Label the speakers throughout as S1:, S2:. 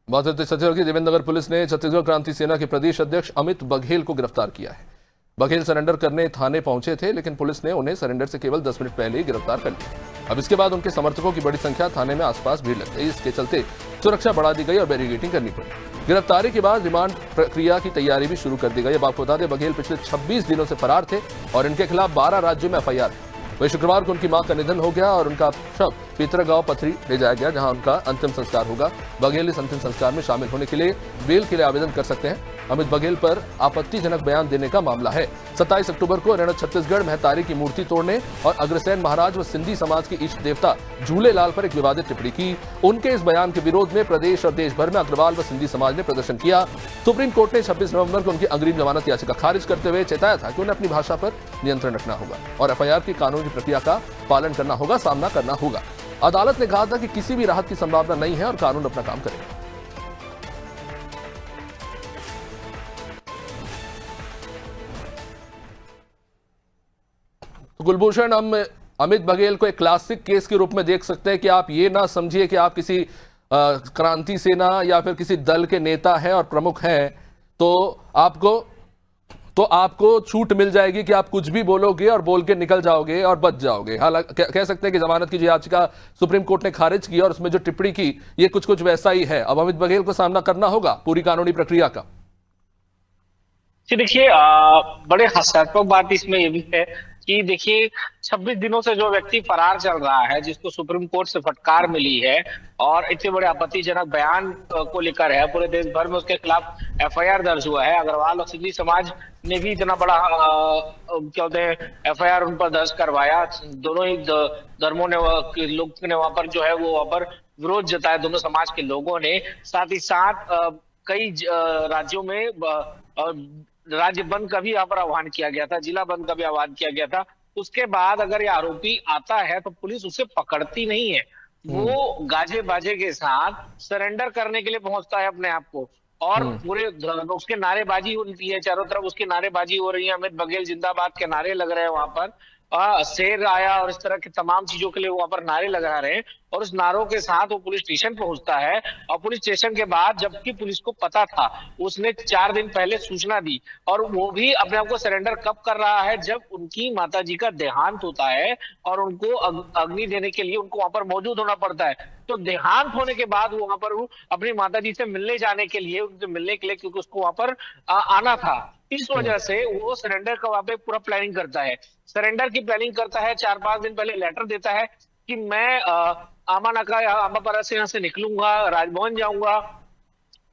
S1: छत्तीसगढ़ की देवेंद्र नगर पुलिस ने छत्तीसगढ़ क्रांति सेना के प्रदेश अध्यक्ष अमित बघेल को गिरफ्तार किया है। बघेल सरेंडर करने थाने पहुंचे थे, लेकिन पुलिस ने उन्हें सरेंडर से केवल 10 मिनट पहले ही गिरफ्तार कर लिया। अब इसके बाद उनके समर्थकों की बड़ी संख्या थाने में आसपास भीड़ लग गई। इसके चलते सुरक्षा बढ़ा दी गई और बैरिकेडिंग करनी पड़ी। गिरफ्तारी के बाद रिमांड प्रक्रिया की तैयारी भी शुरू कर दी गई। अब आपको बता दें, बघेल पिछले 26 दिनों से फरार थे और इनके खिलाफ 12 राज्यों में एफआईआर है। वही शुक्रवार को उनकी मां का निधन हो गया और उनका शव पितरगांव पथरी ले जाया गया, जहां उनका अंतिम संस्कार होगा। बघेल इस अंतिम संस्कार में शामिल होने के लिए बेल के लिए आवेदन कर सकते हैं। अमित बघेल पर आपत्तिजनक बयान देने का मामला है। 27 अक्टूबर को हरियाणा छत्तीसगढ़ महतारी की मूर्ति तोड़ने और अग्रसेन महाराज व सिंधी समाज के इष्ट देवता झूलेलाल पर एक विवादित टिप्पणी की। उनके इस बयान के विरोध में प्रदेश और देश भर में अग्रवाल व सिंधी समाज ने प्रदर्शन किया। सुप्रीम कोर्ट ने 26 नवंबर को उनकी अग्रिम जमानत याचिका खारिज करते हुए चेताया था कि उन्हें अपनी भाषा पर नियंत्रण रखना होगा और एफआईआर की कानूनी प्रक्रिया का पालन करना होगा, सामना करना होगा। अदालत ने कहा था कि किसी भी राहत की संभावना नहीं है और कानून अपना काम करेगा। तो कुलभूषण, हम अमित बघेल को एक क्लासिक केस के रूप में देख सकते हैं कि आप ये ना समझिए कि आप किसी क्रांति सेना या फिर किसी दल के नेता हैं और प्रमुख हैं तो आपको छूट मिल जाएगी कि आप कुछ भी बोलोगे और बोल के निकल जाओगे और बच जाओगे। हालांकि कह सकते हैं कि जमानत की जो याचिका सुप्रीम कोर्ट ने खारिज की और उसमें जो टिप्पणी की, ये कुछ वैसा ही है। अब अमित बघेल को सामना करना होगा पूरी कानूनी प्रक्रिया का।
S2: जी देखिए, बड़े हास्यास्पद बात इसमें ये भी है कि देखिए 26 दिनों से जो व्यक्ति फरार चल रहा है, जिसको सुप्रीम कोर्ट से फटकार मिली है और इतने बड़े आपत्तिजनक बयान को लेकर है, पूरे देश भर में उसके खिलाफ एफआईआर दर्ज हुआ है। अग्रवाल और सिंधी समाज ने भी इतना बड़ा क्या होते हैं एफआईआर उन पर दर्ज करवाया। दोनों ही धर्मों ने लोग ने वहां पर जो है वो वहां पर विरोध जताया, दोनों समाज के लोगों ने। साथ ही साथ कई राज्यों में राज्य बंद का भी यहाँ पर आह्वान किया गया था, जिला बंद का भी आह्वान किया गया था। उसके बाद अगर ये आरोपी आता है तो पुलिस उसे पकड़ती नहीं है, वो गाजे बाजे के साथ सरेंडर करने के लिए पहुंचता है अपने आप को और पूरे उसके नारेबाजी होती है, चारों तरफ उसकी नारेबाजी हो रही है। अमित बघेल जिंदाबाद के नारे लग रहे हैं वहां पर, शेर आया और इस तरह की तमाम चीजों के लिए वहां पर नारे लगा रहे हैं और उस नारों के साथ वो पुलिस स्टेशन पहुंचता है। और पुलिस स्टेशन के बाद, जबकि पुलिस को पता था, उसने 4 दिन पहले सूचना दी और वो भी अपने आप को सरेंडर कब कर रहा है, जब उनकी माताजी का देहांत होता है और उनको अग्नि देने के लिए उनको वहां पर मौजूद होना पड़ता है। तो देहांत होने के बाद वहां पर वो अपनी माताजी से मिलने जाने के लिए, उनसे मिलने के लिए, क्योंकि उसको वहां पर आना था, इस वजह से वो सरेंडर का वहां पे पूरा प्लानिंग करता है। सरेंडर की प्लानिंग करता है, 4-5 दिन पहले लेटर देता है कि मैं आमानाका या आमापारा से यहाँ से निकलूंगा, राजभवन जाऊंगा,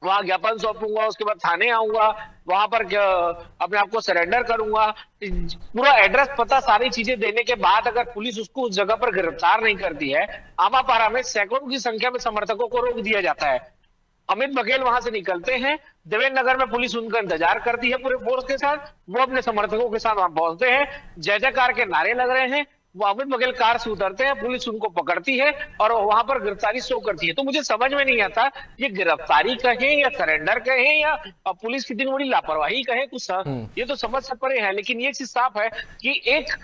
S2: वहां ज्ञापन सौंपूंगा, उसके बाद थाने आऊंगा, वहां पर अपने आप को सरेंडर करूंगा। पूरा एड्रेस पता सारी चीजें देने के बाद अगर पुलिस उसको उस जगह पर गिरफ्तार नहीं करती है, आमापारा में सैकड़ों की संख्या में समर्थकों को रोक दिया जाता है। अमित बघेल वहां से निकलते हैं, देवेंद्र नगर में पुलिस उनका इंतजार करती है पूरे फोर्स के साथ, वो अपने समर्थकों के साथ वहां पहुंचते हैं, जय जयकार के नारे लग रहे हैं, वो अमित बघेल कार से उतरते हैं, पुलिस उनको पकड़ती है और वहां पर गिरफ्तारी शो करती है। तो मुझे समझ में नहीं आता ये गिरफ्तारी कहें या सरेंडर कहें या पुलिस की इतनी बड़ी लापरवाही कहें, कुछ ये तो समझ से परे है। लेकिन ये चीज साफ है कि एक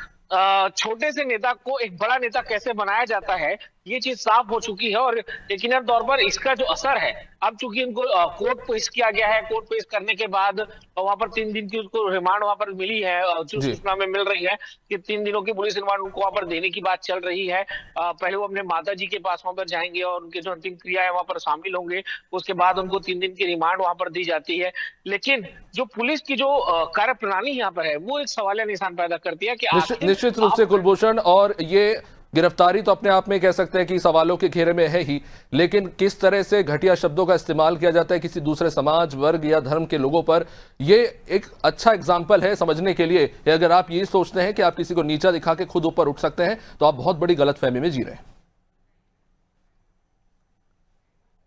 S2: छोटे से नेता को एक बड़ा नेता कैसे बनाया जाता है, ये चीज साफ हो चुकी है। और यकीनन तौर पर इसका जो असर है, अब चूंकि इनको कोर्ट पेश किया गया है, कोर्ट पेश करने के बाद वहां पर 3 दिन की उसको रिमांड वहां पर मिली है, जो सूचना में मिल रही है कि 3 दिनों की पुलिस रिमांड उनको वहां पर देने की बात चल रही है। पहले वो अपने माता जी के पास वहां पर जाएंगे और उनके जो अंतिम क्रिया है वहां पर शामिल होंगे, उसके बाद उनको 3 दिन की रिमांड वहां पर दी जाती है। लेकिन जो पुलिस की जो कार्य प्रणाली यहाँ पर है, वो एक सवालिया निशान पैदा करती है कि
S1: निश्चित रूप से कुलभूषण, और ये गिरफ्तारी तो अपने आप में कह सकते हैं कि सवालों के घेरे में है ही, लेकिन किस तरह से घटिया शब्दों का इस्तेमाल किया जाता है किसी दूसरे समाज, वर्ग या धर्म के लोगों पर, ये एक अच्छा एग्जाम्पल है समझने के लिए। अगर आप ये सोचते हैं कि आप किसी को नीचा दिखा के खुद ऊपर उठ सकते हैं, तो आप बहुत बड़ी गलतफहमी में जी रहे हैं।